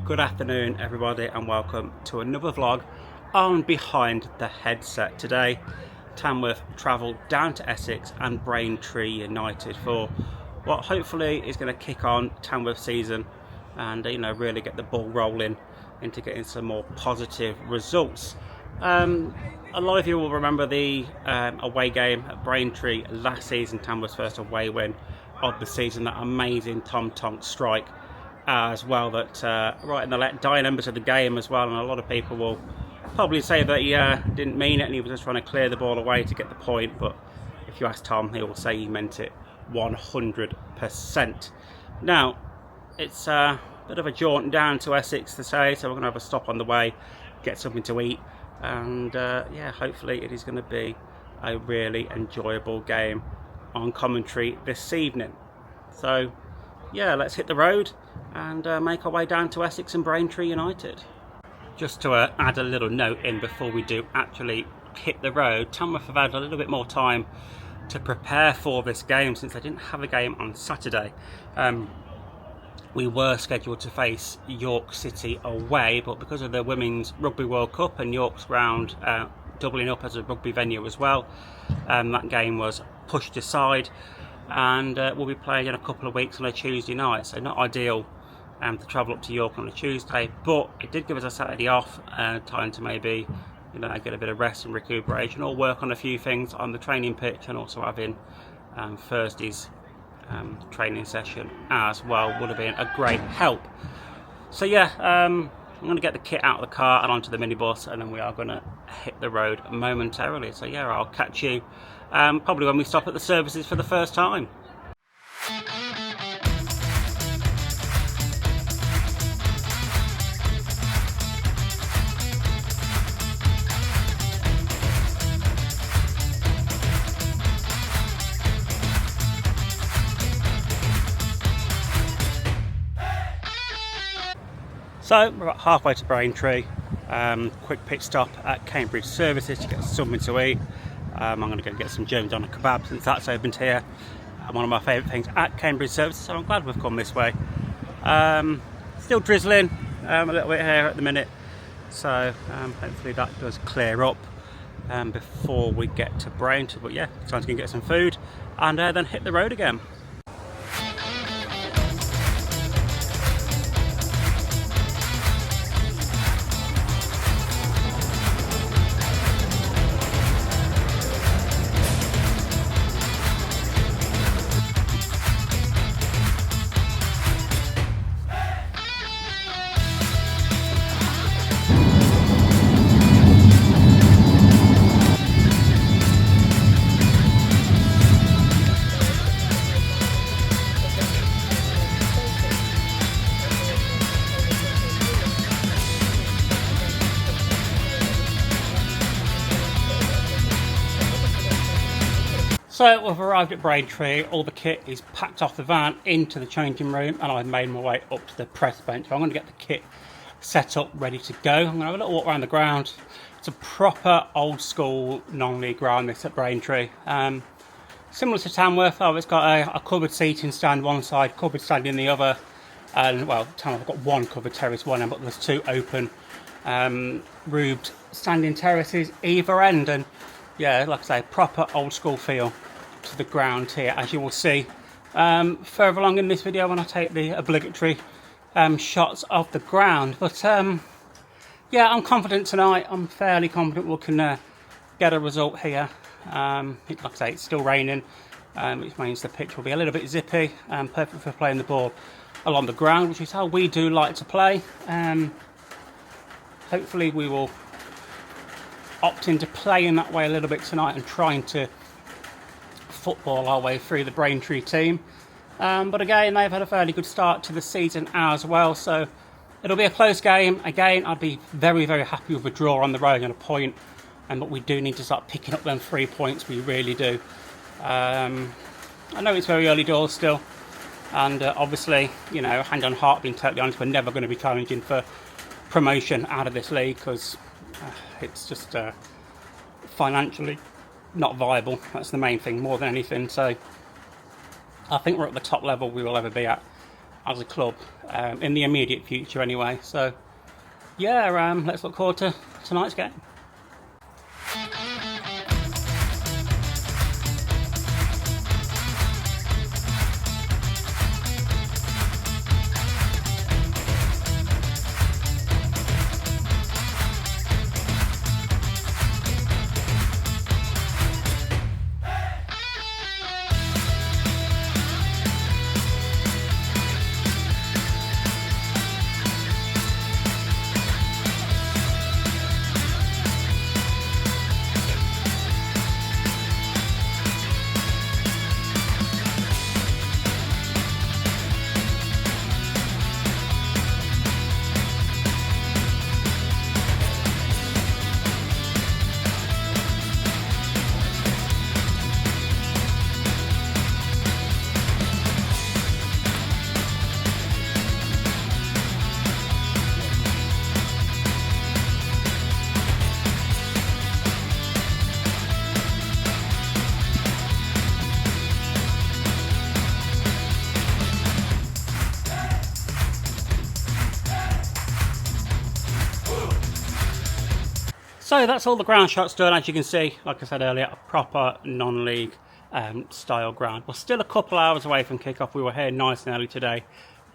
Good afternoon everybody and welcome to another vlog on Behind the Headset. Today Tamworth travelled down to Essex and Braintree United for what hopefully is going to kick on Tamworth season and really get the ball rolling into getting some more positive results. A lot of you will remember the away game at Braintree last season, Tamworth's first away win of the season, that amazing Tom Tonk strike as well, that right in the dying embers of the game as well, and a lot of people will probably say that he didn't mean it and he was just trying to clear the ball away to get the point, but if you ask Tom, he will say he meant it 100%. Now it's a bit of a jaunt down to Essex today, so we're going to have a stop on the way, get something to eat, and yeah, hopefully it is going to be a really enjoyable game on commentary this evening. So yeah, let's hit the road and make our way down to Essex and Braintree United. Just to add a little note in before we do actually hit the road, Tamworth have had a little bit more time to prepare for this game since they didn't have a game on Saturday. We were scheduled to face York City away, but because of the Women's Rugby World Cup and York's ground doubling up as a rugby venue as well, that game was pushed aside, and we'll be playing in a couple of weeks on a Tuesday night, so not ideal to travel up to York on a Tuesday, but it did give us a Saturday off, time to maybe get a bit of rest and recuperation, or work on a few things on the training pitch, and also having Thursday's training session as well would have been a great help. So yeah, I'm going to get the kit out of the car and onto the minibus, and then we are going to hit the road momentarily. So yeah, I'll catch you probably when we stop at the services for the first time. So we're about halfway to Braintree. Quick pit stop at Cambridge Services to get something to eat. I'm going to go get some German doner kebab since that's opened here. One of my favourite things at Cambridge Services, so I'm glad we've come this way. Still drizzling a little bit here at the minute, so hopefully that does clear up before we get to Braintree. But yeah, time to go get some food and then hit the road again. So we've arrived at Braintree, all the kit is packed off the van into the changing room, and I've made my way up to the press bench. So I'm going to get the kit set up, ready to go. I'm going to have a little walk around the ground. It's a proper old school non-league ground this at Braintree. Similar to Tamworth, it's got a covered seating stand one side, covered stand in the other. And well, Tamworth have got one covered terrace one end, but there's two open roofed standing terraces either end. And yeah, like I say, proper old school feel to the ground here, as you will see further along in this video when I take the obligatory shots of the ground. But yeah, I'm confident tonight. I'm fairly confident we can get a result here. Like I say, it's still raining, which means the pitch will be a little bit zippy, perfect for playing the ball along the ground, which is how we do like to play. Hopefully we will opt into playing that way a little bit tonight and trying to football our way through the Braintree team. But again, they've had a fairly good start to the season as well, so it'll be a close game. Again, I'd be very, very happy with a draw on the road and a point, but we do need to start picking up them 3 points, we really do. I know it's very early doors still, and obviously, hand on heart, being totally honest, we're never going to be challenging for promotion out of this league because it's just financially not viable. That's the main thing more than anything. So I think we're at the top level we will ever be at as a club in the immediate future anyway. So yeah, let's look forward to tonight's game. So that's all the ground shots done. As you can see, like I said earlier, a proper non-league style ground. We're still a couple hours away from kickoff. We were here nice and early today,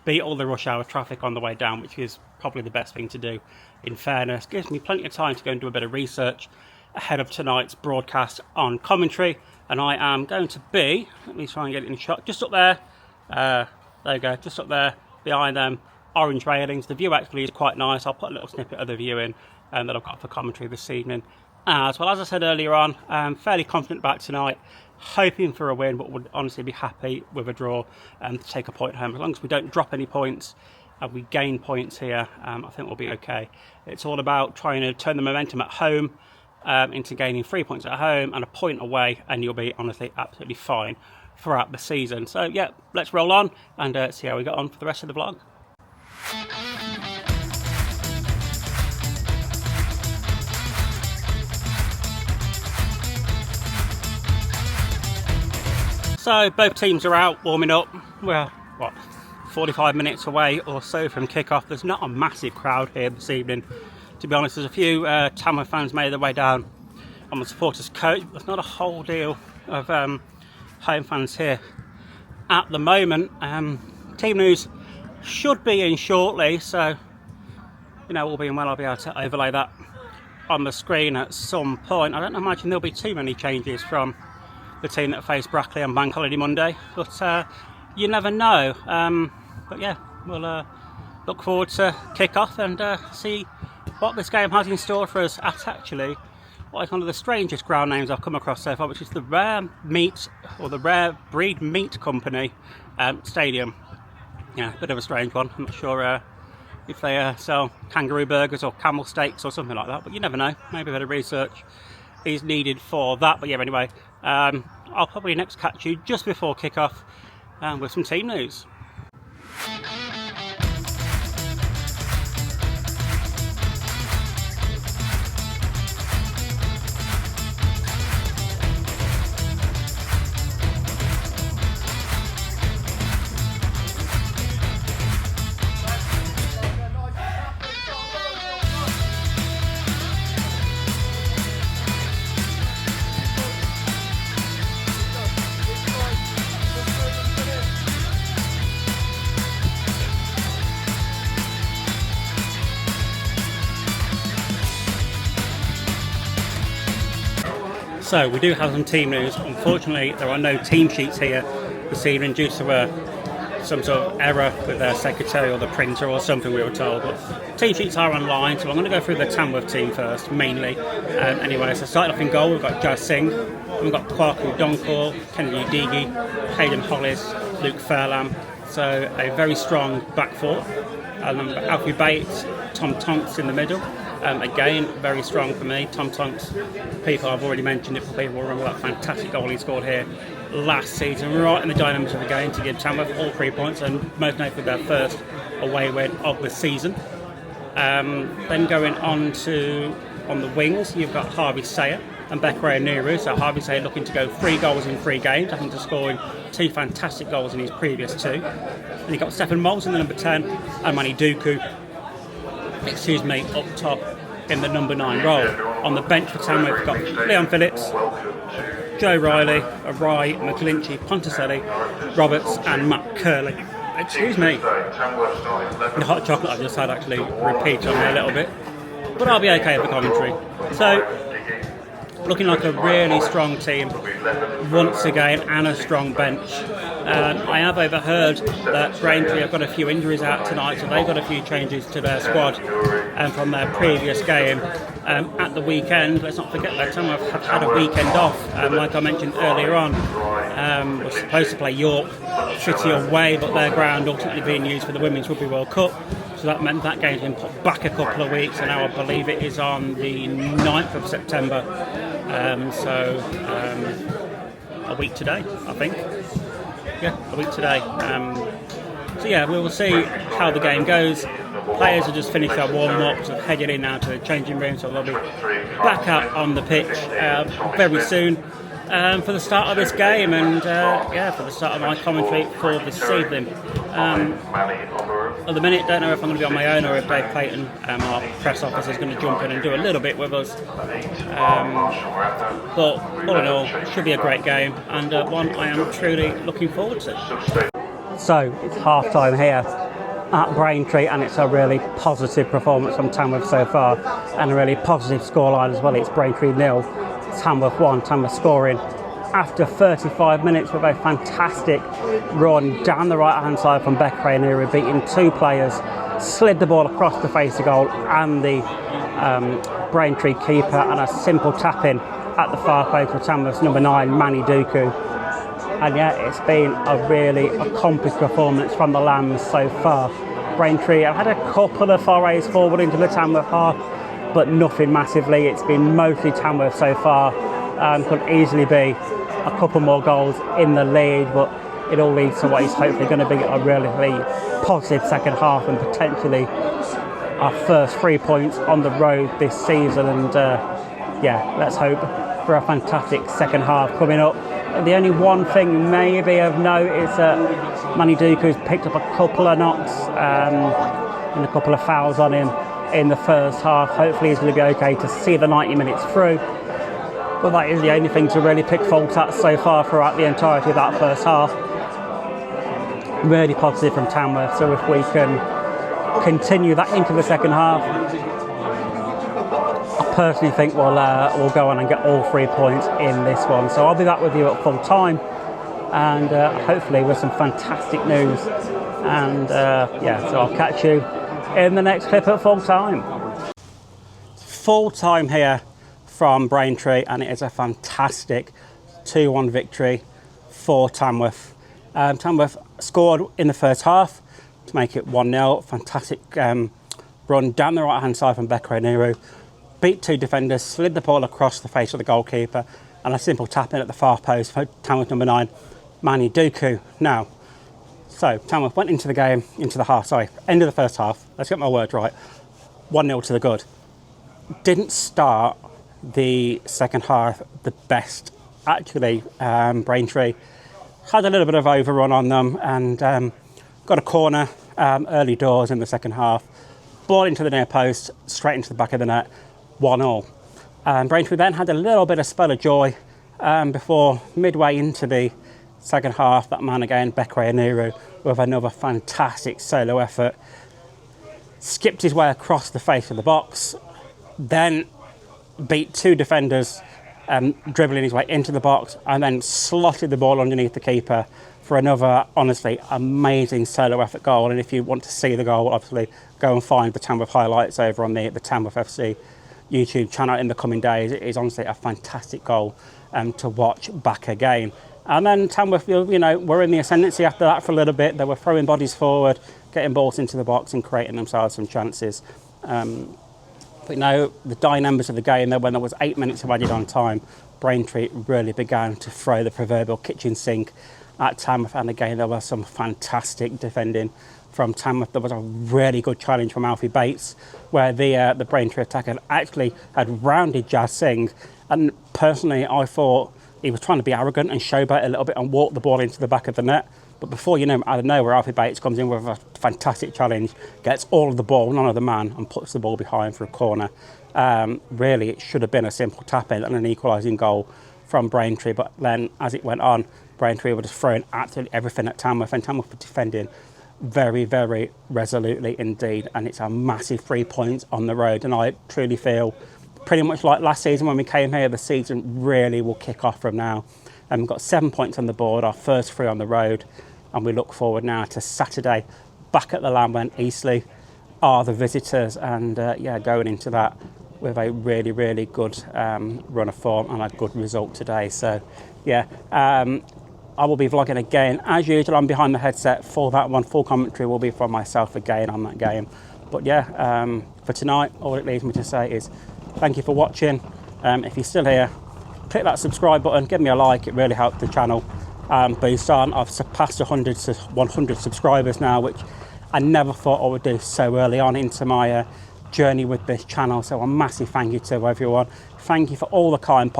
beat all the rush hour traffic on the way down, which is probably the best thing to do, in fairness. Gives me plenty of time to go and do a bit of research ahead of tonight's broadcast on commentary. And I am going to be, let me try and get it in a shot, just up there. There you go, just up there behind them orange railings. The view actually is quite nice. I'll put a little snippet of the view in that I've got for commentary this evening. As well, as I said earlier on, I'm fairly confident about tonight, hoping for a win, but would honestly be happy with a draw and to take a point home. As long as we don't drop any points and we gain points here, I think we'll be okay. It's all about trying to turn the momentum at home into gaining 3 points at home and a point away, and you'll be honestly absolutely fine throughout the season. So yeah, let's roll on and see how we got on for the rest of the vlog. So both teams are out warming up. We're, 45 minutes away or so from kickoff. There's not a massive crowd here this evening. To be honest, there's a few Tamworth fans made their way down on the supporters coach. There's not a whole deal of home fans here at the moment. Team news should be in shortly, so all being well, I'll be able to overlay that on the screen at some point. I don't imagine there'll be too many changes from the team that faced Brackley on Bank Holiday Monday, but you never know. But yeah, we'll look forward to kick-off and see what this game has in store for us at actually what is one of the strangest ground names I've come across so far, which is the Rare Meat, or the Rare Breed Meat Company Stadium. Yeah, a bit of a strange one. I'm not sure if they sell kangaroo burgers or camel steaks or something like that, but you never know. Maybe a bit of research is needed for that. But yeah, anyway, I'll probably next catch you just before kickoff with some team news. So we do have some team news. Unfortunately, there are no team sheets here this evening due to some sort of error with their secretary or the printer or something, we were told. But team sheets are online, so I'm going to go through the Tamworth team first, mainly. Anyway, so starting off in goal, we've got Jazz Singh, we've got Kwaku Donkor, Kennedy Digi, Hayden Hollis, Luke Fairlam. So a very strong back four. Alfie Bates, Tom Tonks in the middle. Again, very strong for me. Tom Tonks, people I've already mentioned it, people will remember that fantastic goal he scored here last season, right in the dynamics of the game to give Tamworth all 3 points, and most notably their first away win of the season. Then going on to, on the wings, you've got Harvey Sayer, and Beckeray Nuru. So Harvey Say looking to go 3 goals in 3 games, after scoring 2 fantastic goals in his previous 2. And you've got Stephen Moles in the number 10 and Manny Duku, up top in the number 9 role. On the bench for Tamworth, we've got Leon Phillips, Joe Riley, Arai, McGlinchey, Ponticelli, Roberts and Matt Curley. Excuse me. The hot chocolate I've just had actually repeats on me a little bit, but I'll be okay with the commentary. So, looking like a really strong team once again, and a strong bench. I have overheard that Braintree have got a few injuries out tonight, so they've got a few changes to their squad from their previous game. At the weekend, let's not forget that Tamworth have had a weekend off, like I mentioned earlier on. We're supposed to play York City away, but their ground ultimately being used for the Women's Rugby World Cup. So that meant that game's been put back a couple of weeks, and now I believe it is on the 9th of September. A week today, I think. Yeah, a week today. So yeah, we will see how the game goes. Players have just finished their warm-ups and headed in now to the changing room, so they'll be back out on the pitch very soon for the start of this game, and for the start of my commentary for this evening. At the minute, don't know if I'm going to be on my own or if Dave Clayton, our press officer, is going to jump in and do a little bit with us. But all in all, it should be a great game, and one I am truly looking forward to. So it's half time here at Braintree, and it's a really positive performance from Tamworth so far, and a really positive scoreline as well. It's Braintree 0, Tamworth 1. Tamworth scoring after 35 minutes with a fantastic run down the right hand side from Beckeray Nuru, beating 2 players, slid the ball across the face of goal and the Braintree keeper, and a simple tap in at the far post for Tamworth's number 9, Manny Duku. And yeah, it's been a really accomplished performance from the Lambs so far. Braintree have had a couple of forays forward into the Tamworth half, but nothing massively. It's been mostly Tamworth so far. Could easily be a couple more goals in the lead, but it all leads to what is hopefully going to be a really positive second half, and potentially our first 3 points on the road this season. And let's hope for a fantastic second half coming up. The only one thing maybe of note is that Manny Duku's picked up a couple of knocks and a couple of fouls on him in the first half. Hopefully he's going to be okay to see the 90 minutes through. But that is the only thing to really pick fault at so far throughout the entirety of that first half. Really positive from Tamworth, so if we can continue that into the second half, I personally think we'll go on and get all 3 points in this one. So I'll be back with you at full time, and hopefully with some fantastic news. And so I'll catch you in the next clip at full time. Full time here from Braintree, and it is a fantastic 2-1 victory for Tamworth. Tamworth scored in the first half to make it 1-0. Fantastic run down the right hand side from Beckeray Nuru, beat 2 defenders, slid the ball across the face of the goalkeeper, and a simple tap in at the far post for Tamworth number 9, Manny Duku. Now, so Tamworth went into the game, end of the first half, let's get my words right, 1-0 to the good. Didn't start the second half the best. Actually, Braintree had a little bit of overrun on them, and got a corner early doors in the second half, ball into the near post, straight into the back of the net, 1-1. Braintree then had a little bit of spell of joy before midway into the second half. That man again, Beckeray Nuru, with another fantastic solo effort, skipped his way across the face of the box, then beat 2 defenders, dribbling his way into the box, and then slotted the ball underneath the keeper for another, honestly, amazing solo effort goal. And if you want to see the goal, obviously, go and find the Tamworth highlights over on the Tamworth FC YouTube channel in the coming days. It is honestly a fantastic goal to watch back again. And then Tamworth, were in the ascendancy after that for a little bit. They were throwing bodies forward, getting balls into the box and creating themselves some chances. But the dying embers of the game, when there was 8 minutes of added on time, Braintree really began to throw the proverbial kitchen sink at Tamworth. And again, there was some fantastic defending from Tamworth. There was a really good challenge from Alfie Bates, where the Braintree attacker actually had rounded Jazz Singh And personally, I thought he was trying to be arrogant and showboat a little bit and walk the ball into the back of the net. But before you know, out of nowhere, Alfie Bates comes in with a fantastic challenge, gets all of the ball, none of the man, and puts the ball behind for a corner. Really, it should have been a simple tap-in and an equalising goal from Braintree. But then, as it went on, Braintree were just throwing absolutely everything at Tamworth, and Tamworth were defending very, very resolutely indeed. And it's a massive 3 points on the road. And I truly feel, pretty much like last season when we came here, the season really will kick off from now. And we've got 7 points on the board, our first 3 on the road. And we look forward now to Saturday, back at the Lamb when Eastleigh are the visitors. And yeah, going into that with a really, really good run of form and a good result today. So yeah, I will be vlogging again. As usual, I'm behind the headset for that one. Full commentary will be from myself again on that game. But yeah, for tonight, all it leaves me to say is thank you for watching. If you're still here, click that subscribe button, give me a like, it really helps the channel boost on. I've surpassed 100 subscribers now, which I never thought I would do so early on into my journey with this channel. So a massive thank you to everyone. Thank you for all the kind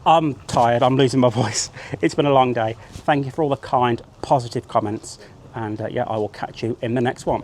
I'm tired, I'm losing my voice. It's been a long day. Thank you for all the kind, positive comments. And yeah, I will catch you in the next one.